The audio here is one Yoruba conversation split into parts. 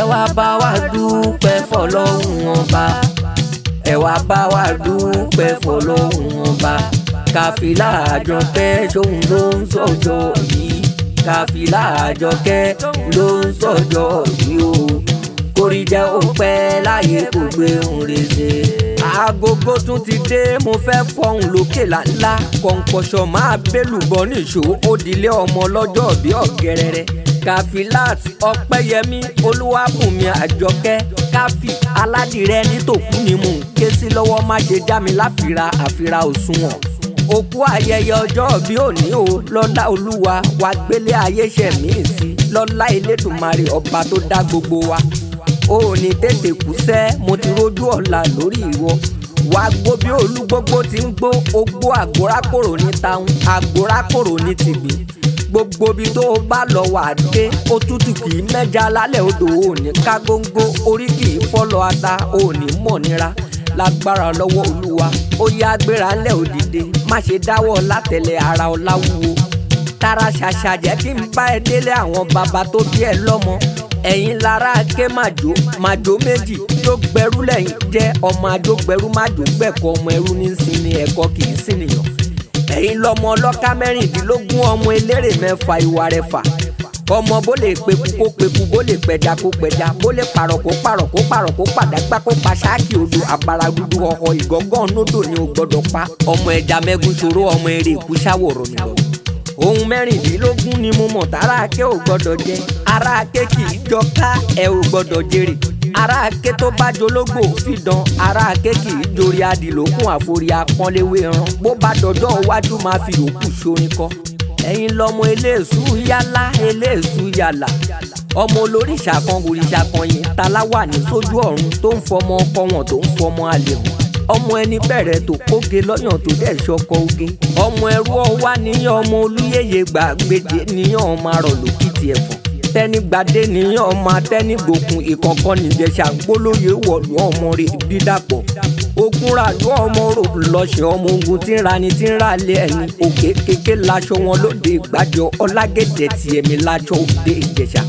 ẹ wá bá wa dúpẹ́ fọlọ́hun ọba, ẹ wá bá wa dúpẹ́ fọlọ́hun ọba. Kàfílà Àjọkẹ́ ṣóun ló ń sọjọ́ yìí, Kàfílà Àjọkẹ́ ló ń sọjọ́ yìí o. Kórí jẹ́ ó pẹ́ láyé kò gbé òun rèé. Agogo tún ti dé, mo fẹ́ fọhùn lókè lálá. Kọ̀ǹkọ̀ṣọ̀ máa bélùbọ́ níṣó, ó dilé ọmọ lọ́jọ́ bí ọ̀gẹ́rẹ́rẹ́. Kàfílát Ọpẹ́yẹmí Olúwabùnmi Àjọkẹ́, Káfí aládìrẹ nítòkú ni mò ń ké sí lọ́wọ́, má ṣe já mi láfira àfira òṣùwọ̀n. Òkú ayẹyẹ ọjọ́ bí òní o, lọ́lá Olúwa wá gbélé ayé ṣẹ̀mí sí, lọ́lá Elédùmarè ọba tó dá gbogbo wa. O ò ní tètè kú sẹ́, mo ti rójú ọ̀la lórí ìwọ. Wà gbó bí olúgbógbó ti ń gbó, ogbó àgbórákòrò ní taun, àgbórákòrò ní tìgbín. Gbogbo bí tó o bá lọ wà dé, òtútù kì í mẹ́ja lálẹ́ odò, ò ní ká góńgó, orí kì í fọ́lọ́ ata, ò ní mọ̀ nira. Lágbára lọ́wọ́ Olúwa, ó yá gbéra ńlẹ̀ òdìdé, má ṣe dáwọ́ látẹ̀lẹ̀ ara ọlá wúwo. Tara ṣàṣà jẹ́ kí n bá ẹ délé àwọn bàbá tó bí ẹ lọ́mọ. Ẹ̀yin lára ké màjò, màjò méjì tó gbẹrú lẹ́yìn jẹ́ ọmọ àjò gbẹrú màjò gbẹ̀kọ́, ọmọ ẹrú ní sinmi ẹ̀kọ́ kì í sìnìyàn. Ẹ̀yin lọ́mọ ọlọ́ká mẹ́rìndínlógún, ọmọ eléré mẹ́fà ìwà rẹ̀ fà. Ọmọ bó lè peku kó peku, bó lè pẹja kó pẹja, bó lè pàrọ̀ kó pàrọ̀, kó pàrọ̀ kó pàdágbá, kó pa ṣáàkì odò, àbàrà dúdú ọkọ̀ ìgọ́gán nódò ni ò gbọ́dọ̀ pa. Ọmọ ẹja mẹ́gun ṣòro, ọmọ eré ìkú ṣàwòrán mi lọ. Ohun mẹ́rìndínlógún ni mo mọ̀ tára ake ò gbọ́dọ̀ jẹ. Ara ake kì í jọ ká, ẹ ò gbọ́dọ̀ jèrè. Ara ake tó bá jológbò fìdán, ara ake kì í jorí adìlókun àforí apọ́nléwé ran. Bó bá dọjọ́ iwájú máa fi òkú ṣorin kọ. Ẹ̀yin lọmọ eléèsú yálà, eléèsú yàlà. Ọmọ olóríṣà kan òrìṣà kan yìí taláwà ní sójú ọ̀run, tó ń fọmọ ọkọ wọn, tó ń fọmọ àlè wọn. Ọmọ ẹni bẹ̀rẹ̀ tó kóge lọ́yàn tó dẹ̀ ṣọkọ oge. Ọmọ ẹrú ọwá níyàn, ọmọ olúyẹyẹ gbàgbéje níyàn, ọmọ arọ̀ lókìtì ẹ̀fọ̀n. Tẹ́nigbadé níyàn, ọmọ atẹ́nigbòkun, ìkọ̀kan nìjẹ̀ṣà gbólóyè wọ̀lú ọmọ rẹ̀ dídàpọ̀. Ogun ràlú ọmọ rò lọ́ṣẹ̀, ọmọ ogun tí ń rani tí ń rà lé ẹni. Òkè kéké laṣọ wọn lóde ìgbàjọ, ọlágẹ̀dẹ̀ tiẹ̀mí laṣọ òde ìjẹ̀ṣà.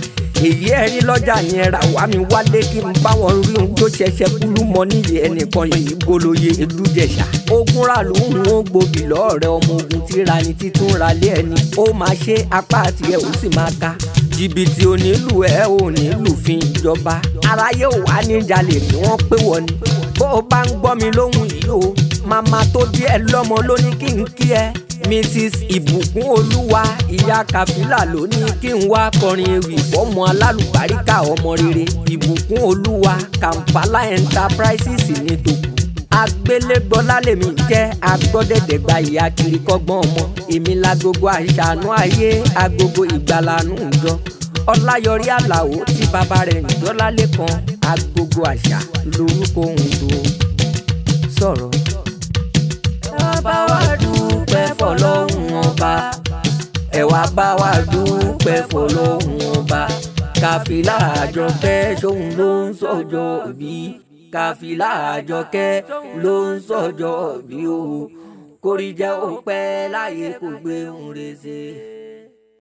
Èyí ẹ̀rí lọ́jà ni ẹ̀rà wá mi wálé kí n bá wọn rí ohun tó ṣẹ̀ṣẹ̀ kúlú mọ́ níyì ẹnìkan yìí gbólóyè Ẹdújẹ̀ṣà. Ogun ràlú ń wọ́n gbòbí lọ́ọ̀rẹ́, ọmọ ogun tí rani títún ra lé ẹni. Ó máa ṣe apá tiẹ̀ ó sì máa ká. Jìbìtì onílù ẹ ò nílù fi ìjọba. Aráyé ò wá ní jalè kí wọ́n pé wọ́n ni. Bó o bá ń gbọ́ mi lóhùn yìí o, màmá tó bí ẹ lọ́mọ ló ní kí n kí ẹ. Mrs. Ìbùkún Olúwa ìyá Kàfílà ló ní kí n wá kọrin ewì fọ́mọ alálùbáríkà ọmọ rere. Ìbùkún Olúwa Kampala Enterprises ní tòkù. Agbélégbọ́lá lèmi jẹ́, agbọ́dẹ̀dẹ̀gba ìyá kiri kọ́gbọ́n ọmọ. Èmi lágogo àṣàánú ayé, agogo ìgbàlànú ìjọ. Ọláyọrí Àlàó tí bàbá rẹ̀ ń jọ́lá lẹ́kan, agogo àṣà lórúkọ òun tó sọ̀rọ̀. Ẹ wá bá wa dúpẹ́ fọlọ́hun ọba, ẹ wá bá wa dúpẹ́ fọlọ́hun ọba. Kàfílà Àjọkẹ́ ṣóun ló ń sọjọ́ bí, Kàfílà Àjọkẹ́ ló ń sọjọ́ bí o. Kórí jẹ́ ó pẹ́ láyé kò gbé òun rèé.